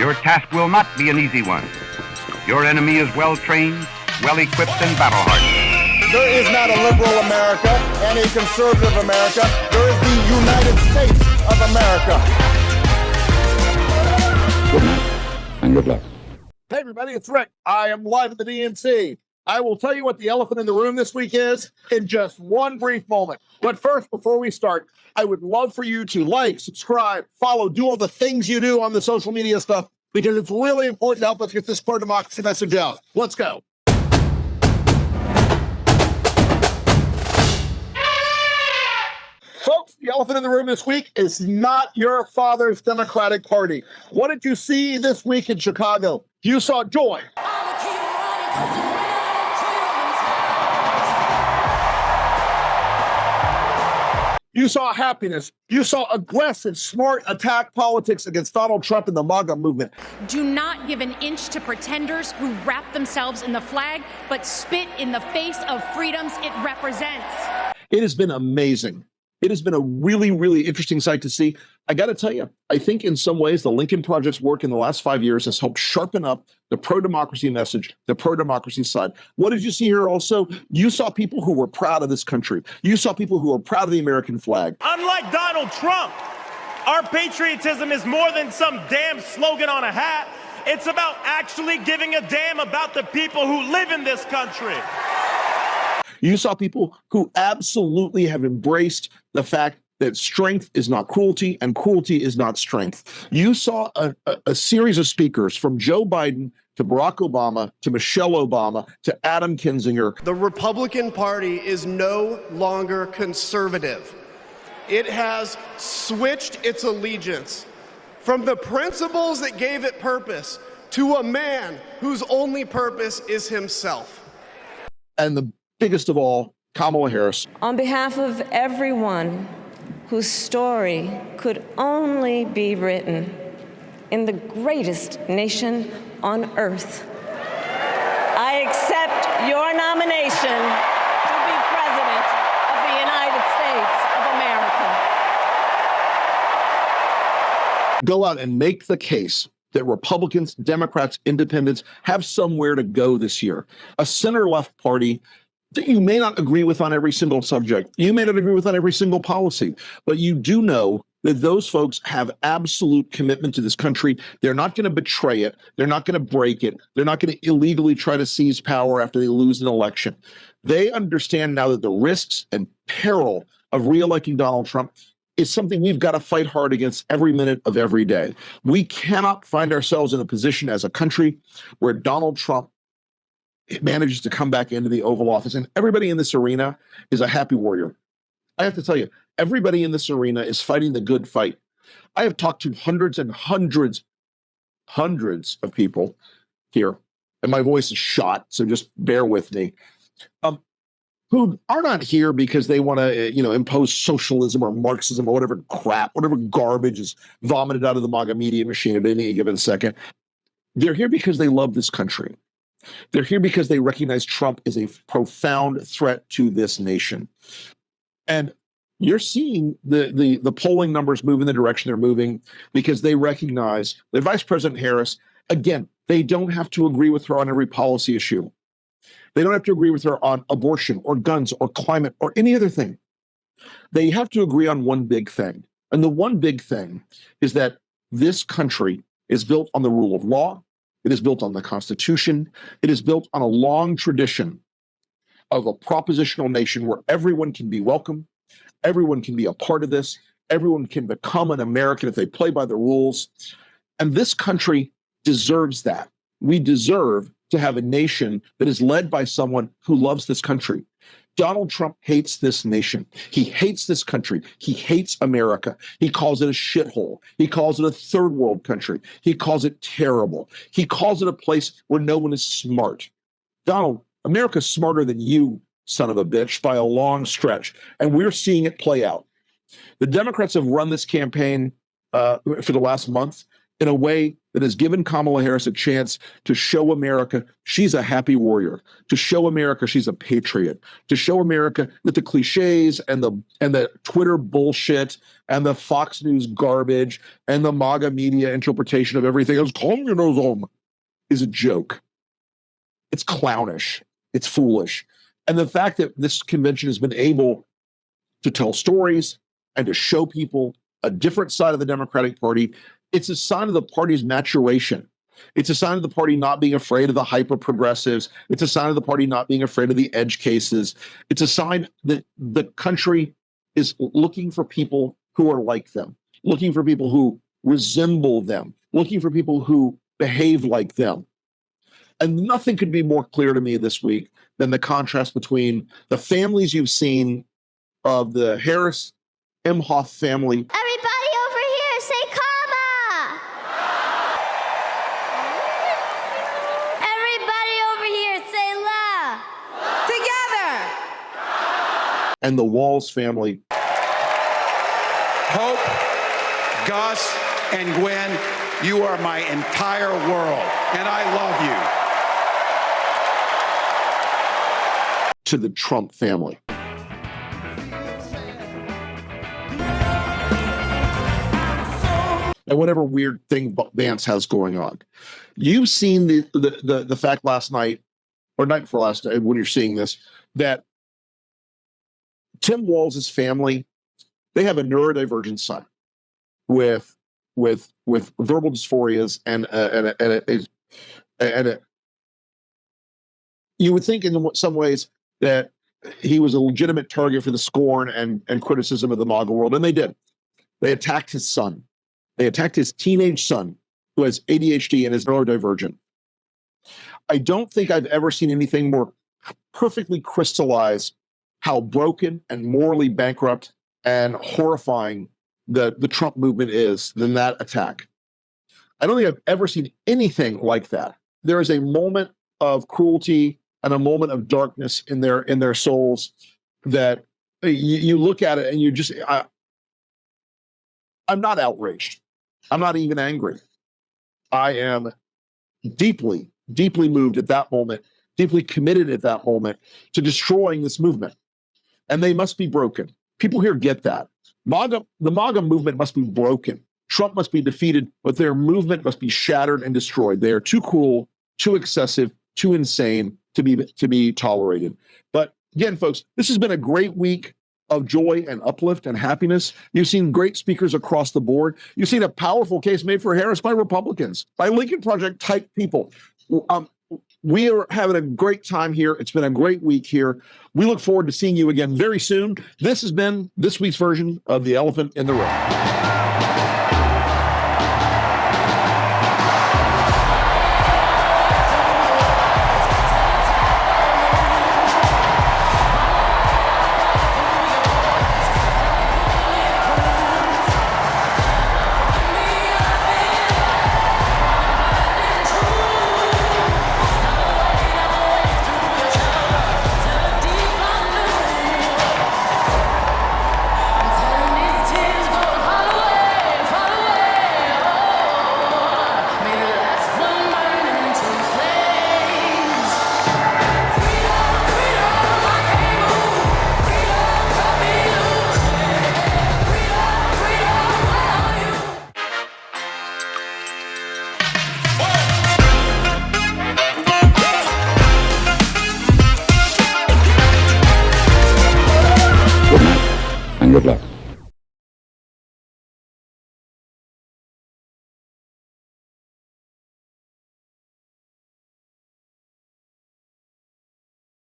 Your task will not be an easy one. Your enemy is well-trained, well-equipped, and battle-hardened. There is not a liberal America and a conservative America. There is the United States of America. Good night and good luck. Hey everybody, it's Rick. I am live at the DNC. I will tell you what the elephant in the room this week is in just one brief moment. But first, before we start, I would love for you to like, subscribe, follow, do all the things you do on the social media stuff, because it's really important to help us get this pro-democracy message out. Let's go. Folks, the elephant in the room this week is not your father's Democratic Party. What did you see this week in Chicago? You saw joy. You saw happiness. You saw aggressive, smart attack politics against Donald Trump and the MAGA movement. Do not give an inch to pretenders who wrap themselves in the flag, but spit in the face of freedoms it represents. It has been amazing. It has been a really, really interesting sight to see. I got to tell you, I think in some ways the Lincoln Project's work in the last 5 years has helped sharpen up the pro-democracy message, the pro-democracy side. What did you see here also? You saw people who were proud of this country. You saw people who were proud of the American flag. Unlike Donald Trump, our patriotism is more than some damn slogan on a hat. It's about actually giving a damn about the people who live in this country. You saw people who absolutely have embraced the fact that strength is not cruelty and cruelty is not strength. You saw a series of speakers from Joe Biden to Barack Obama to Michelle Obama to Adam Kinzinger. The Republican Party is no longer conservative. It has switched its allegiance from the principles that gave it purpose to a man whose only purpose is himself. And the biggest of all, Kamala Harris. On behalf of everyone whose story could only be written in the greatest nation on earth, I accept your nomination to be President of the United States of America. Go out and make the case that Republicans, Democrats, Independents have somewhere to go this year. A center-left party that you may not agree with on every single subject. You may not agree with on every single policy, but you do know that those folks have absolute commitment to this country. They're not going to betray it. They're not going to break it. They're not going to illegally try to seize power after they lose an election. They understand now that the risks and peril of re-electing Donald Trump is something we've got to fight hard against every minute of every day. We cannot find ourselves in a position as a country where Donald Trump manages to come back into the Oval Office and everybody in this arena is a happy warrior. I have to tell you, everybody in this arena is fighting the good fight. I have talked to hundreds and hundreds of people here, and my voice is shot, so just bear with me, who are not here because they want to, impose socialism or Marxism or whatever crap, whatever garbage is vomited out of the MAGA media machine at any given second. They're here because they love this country. They're here because they recognize Trump is a profound threat to this nation. And you're seeing the polling numbers move in the direction they're moving because they recognize that Vice President Harris, again, they don't have to agree with her on every policy issue. They don't have to agree with her on abortion or guns or climate or any other thing. They have to agree on one big thing. And the one big thing is that this country is built on the rule of law. It is built on the Constitution. It is built on a long tradition of a propositional nation where everyone can be welcome, everyone can be a part of this, everyone can become an American if they play by the rules. And this country deserves that. We deserve to have a nation that is led by someone who loves this country. Donald Trump hates this nation. He hates this country. He hates America. He calls it a shithole. He calls it a third world country. He calls it terrible. He calls it a place where no one is smart. Donald, America's smarter than you, son of a bitch, by a long stretch. And we're seeing it play out. The Democrats have run this campaign for the last month, in a way that has given Kamala Harris a chance to show America she's a happy warrior, to show America she's a patriot, to show America that the cliches and the Twitter bullshit and the Fox News garbage and the MAGA media interpretation of everything as communism is a joke. It's clownish. It's foolish. And the fact that this convention has been able to tell stories and to show people a different side of the Democratic Party, it's a sign of the party's maturation. It's a sign of the party not being afraid of the hyper-progressives. It's a sign of the party not being afraid of the edge cases. It's a sign that the country is looking for people who are like them, looking for people who resemble them, looking for people who behave like them. And nothing could be more clear to me this week than the contrast between the families you've seen of the Harris Imhoff family. Everybody over here, say comma! Everybody over here, say la! Together! And the Walls family. Hope, Gus, and Gwen, you are my entire world, and I love you. To the Trump family. And whatever weird thing Vance has going on. You've seen the fact last night, or night before last night, when you're seeing this, that Tim Walz' family, they have a neurodivergent son with verbal dysphorias and you would think in some ways that he was a legitimate target for the scorn and criticism of the MAGA world, and they did. They attacked his son. They attacked his teenage son, who has ADHD and is neurodivergent. I don't think I've ever seen anything more perfectly crystallize how broken and morally bankrupt and horrifying the Trump movement is than that attack. I don't think I've ever seen anything like that. There is a moment of cruelty and a moment of darkness in their souls that you look at it and you just, I'm not outraged. I'm not even angry. I am deeply, deeply moved at that moment, deeply committed at that moment to destroying this movement. And they must be broken. People here get that. The MAGA movement must be broken. Trump must be defeated, but their movement must be shattered and destroyed. They are too cruel, too excessive, too insane to be tolerated. But again, folks, this has been a great week of joy and uplift and happiness. You've seen great speakers across the board. You've seen a powerful case made for Harris by Republicans, by Lincoln Project type people. We are having a great time here. It's been a great week here. We look forward to seeing you again very soon. This has been this week's version of The Elephant in the Room. Good night and good luck.